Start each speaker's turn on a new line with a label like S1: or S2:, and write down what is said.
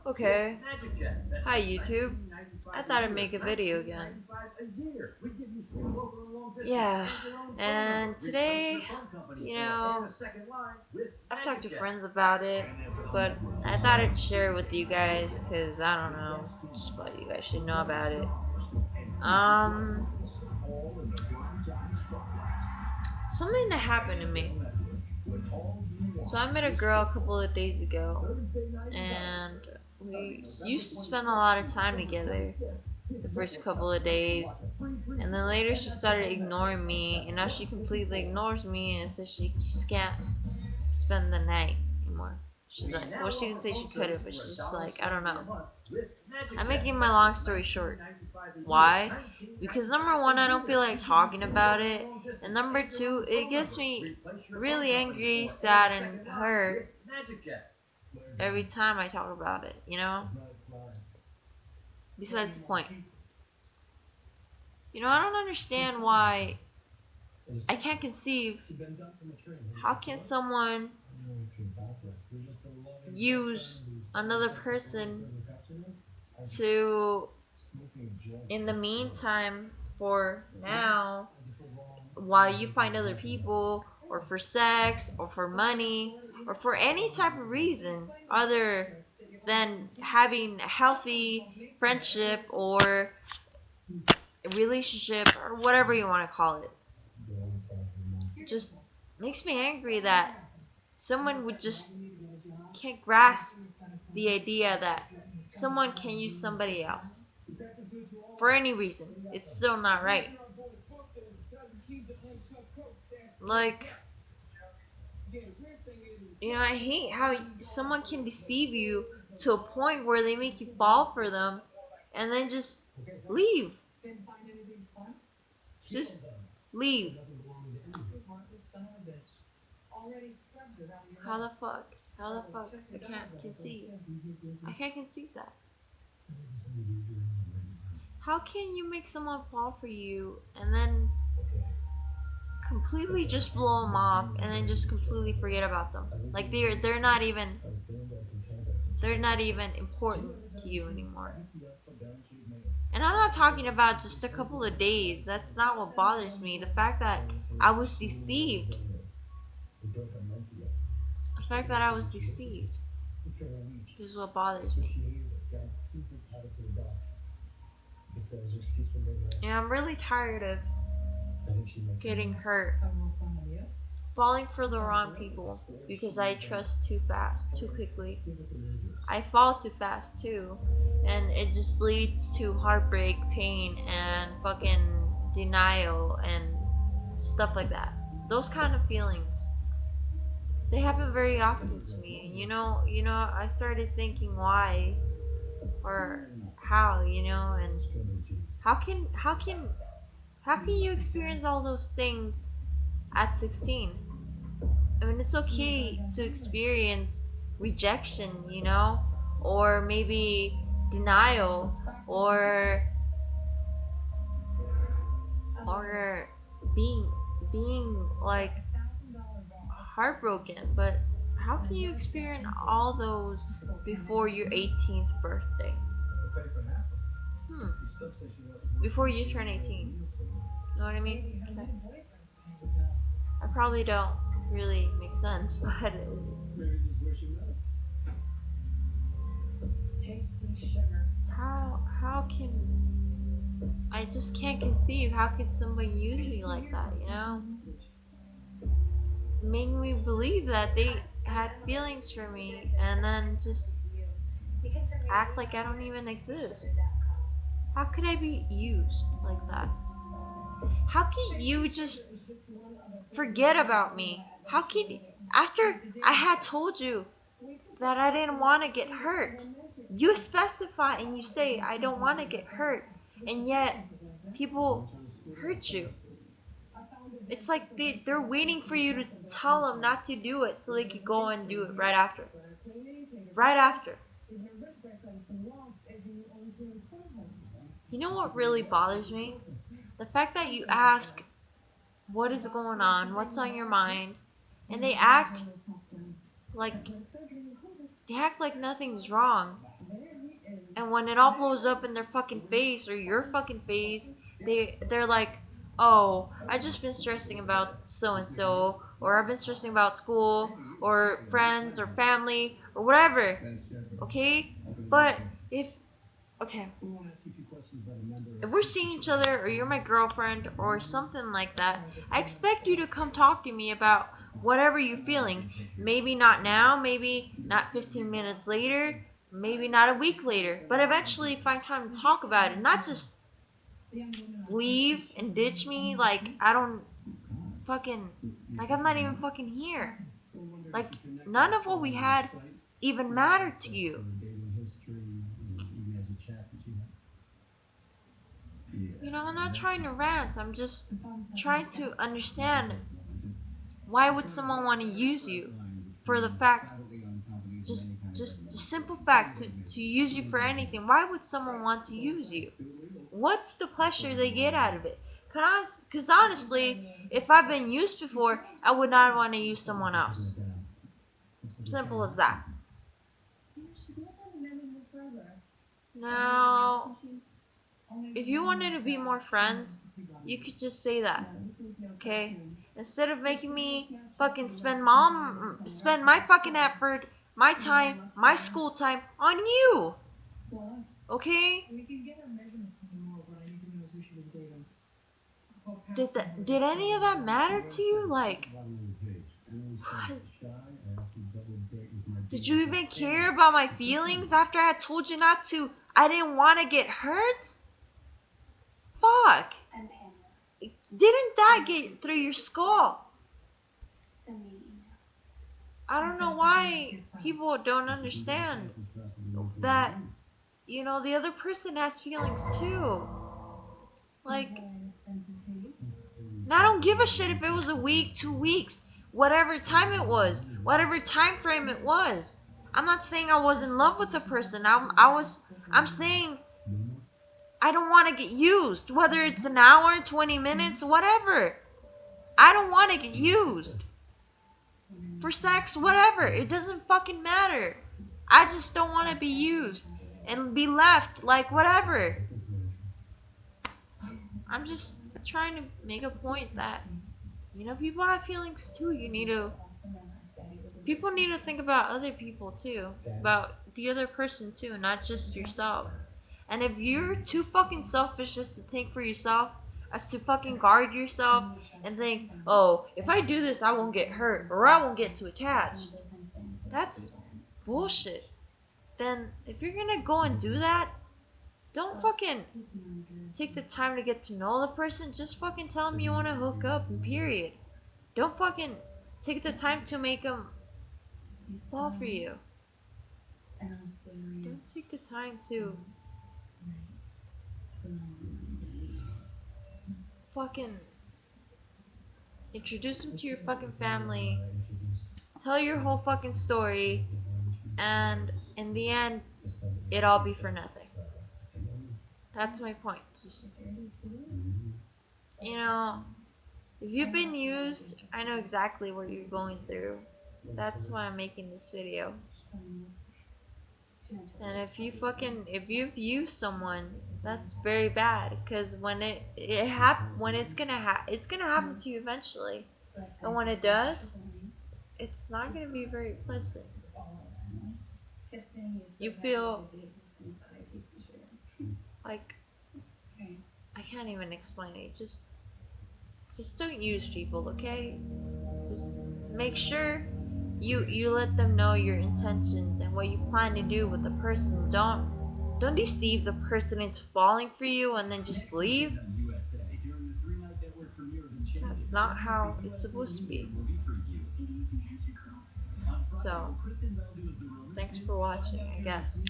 S1: Okay. Hi YouTube. I thought I'd make a video again. Yeah. And today, you know, I've talked to friends about it, but I thought I'd share it with you guys because I don't know, just what you guys should know about it. Um, Something that happened to me. So I met a girl a couple of days ago, and we used to spend a lot of time together the first couple of days, and then later she started ignoring me, and now she completely ignores me and says she just can't spend the night anymore. She's like, well, she didn't say she couldn't, but she's just like, I don't know. I'm making my long story short. Why? Because number one, I don't feel like talking about it, and number two, it gets me really angry, sad, and hurt every time I talk about it, you know? Besides the point. You know, I don't understand why I can't conceive how can someone use another person to, in the meantime, for now, while you find other people, or for sex, or for money, or for any type of reason other than having a healthy friendship or a relationship or whatever you want to call it. It just makes me angry that someone would just can't grasp the idea that someone can use somebody else for any reason. It's still not right. Like, you know, I hate how someone can deceive you to a point where they make you fall for them and then just leave. Just leave. How the fuck? How the fuck? I can't conceive. I can't conceive that. How can you make someone fall for you and then completely just blow them off and then just completely forget about them? Like they're not even important to you anymore. And I'm not talking about just a couple of days. That's not what bothers me. The fact that I was deceived. The fact that I was deceived is what bothers me. And I'm really tired of getting hurt, falling for the wrong people because I trust too fast, too quickly. I fall too fast too, and it just leads to heartbreak, pain, and fucking denial and stuff like that. Those kind of feelings, they happen very often to me. I started thinking why or how, and how can how can how can you experience all those things at 16? I mean, it's okay to experience rejection, or maybe denial, or being like heartbroken, but how can you experience all those before your 18th birthday? Hmm. Before you turn 18. You know what I mean? Okay. I probably don't really make sense, but how can I just can't conceive how could somebody use me like that, Make me believe that they had feelings for me and then just act like I don't even exist. How could I be used like that? How can you just forget about me? How can after I had told you that I didn't want to get hurt. You specify and you say I don't want to get hurt, and yet people hurt you. It's like they're waiting for you to tell them not to do it so they could go and do it right after. Right after. You know what really bothers me? The fact that you ask what is going on, what's on your mind, and they act like They act like nothing's wrong. And when it all blows up in their fucking face or your fucking face, they're like, "Oh, I just been stressing about so and so, or I've been stressing about school or friends or family or whatever." Okay? But if okay, if we're seeing each other or you're my girlfriend or something like that, I expect you to come talk to me about whatever you're feeling. Maybe not now, maybe not 15 minutes later, maybe not a week later, but eventually find time to talk about it. Not just leave and ditch me like I don't fucking, like I'm not even fucking here. Like none of what we had even mattered to you. You know, I'm not trying to rant. I'm just trying to understand why would someone want to use you for the fact, just the simple fact to use you for anything. Why would someone want to use you? What's the pleasure they get out of it? Because honestly, if I've been used before, I would not want to use someone else. Simple as that. Now, if you wanted to be more friends, you could just say that, okay? Instead of making me fucking spend my fucking effort, my time, my school time on you, okay? Did any of that matter to you? Like, what? Did you even care about my feelings after I had told you not to? I didn't want to get hurt? Fuck. Didn't that get through your skull? I don't know why people don't understand that, you know, the other person has feelings too. Like, and I don't give a shit if it was a week, 2 weeks, whatever time it was, whatever time frame it was. I'm not saying I was in love with the person. I'm saying I don't want to get used, whether it's an hour, 20 minutes, whatever. I don't want to get used. For sex, whatever. It doesn't fucking matter. I just don't want to be used and be left like whatever. I'm just trying to make a point that, you know, people have feelings too. People need to think about other people too, about the other person too, not just yourself. And if you're too fucking selfish just to think for yourself, as to fucking guard yourself and think, oh, if I do this, I won't get hurt or I won't get too attached. That's bullshit. Then if you're gonna go and do that, don't fucking take the time to get to know the person. Just fucking tell them you want to hook up and period. Don't fucking take the time to make them fall for you. Don't take the time to fucking introduce them to your fucking family, tell your whole fucking story, and in the end, it all be for nothing. That's my point. Just, you know, if you've been used, I know exactly what you're going through. That's why I'm making this video. And if you've used someone, that's very bad. Cause when it's gonna happen to you eventually. And when it does, it's not gonna be very pleasant. You feel like, I can't even explain it. Just don't use people, okay? Just make sure you let them know your intentions and what you plan to do with the person. Don't deceive the person into falling for you and then just leave. That's not how it's supposed to be. So, thanks for watching, I guess.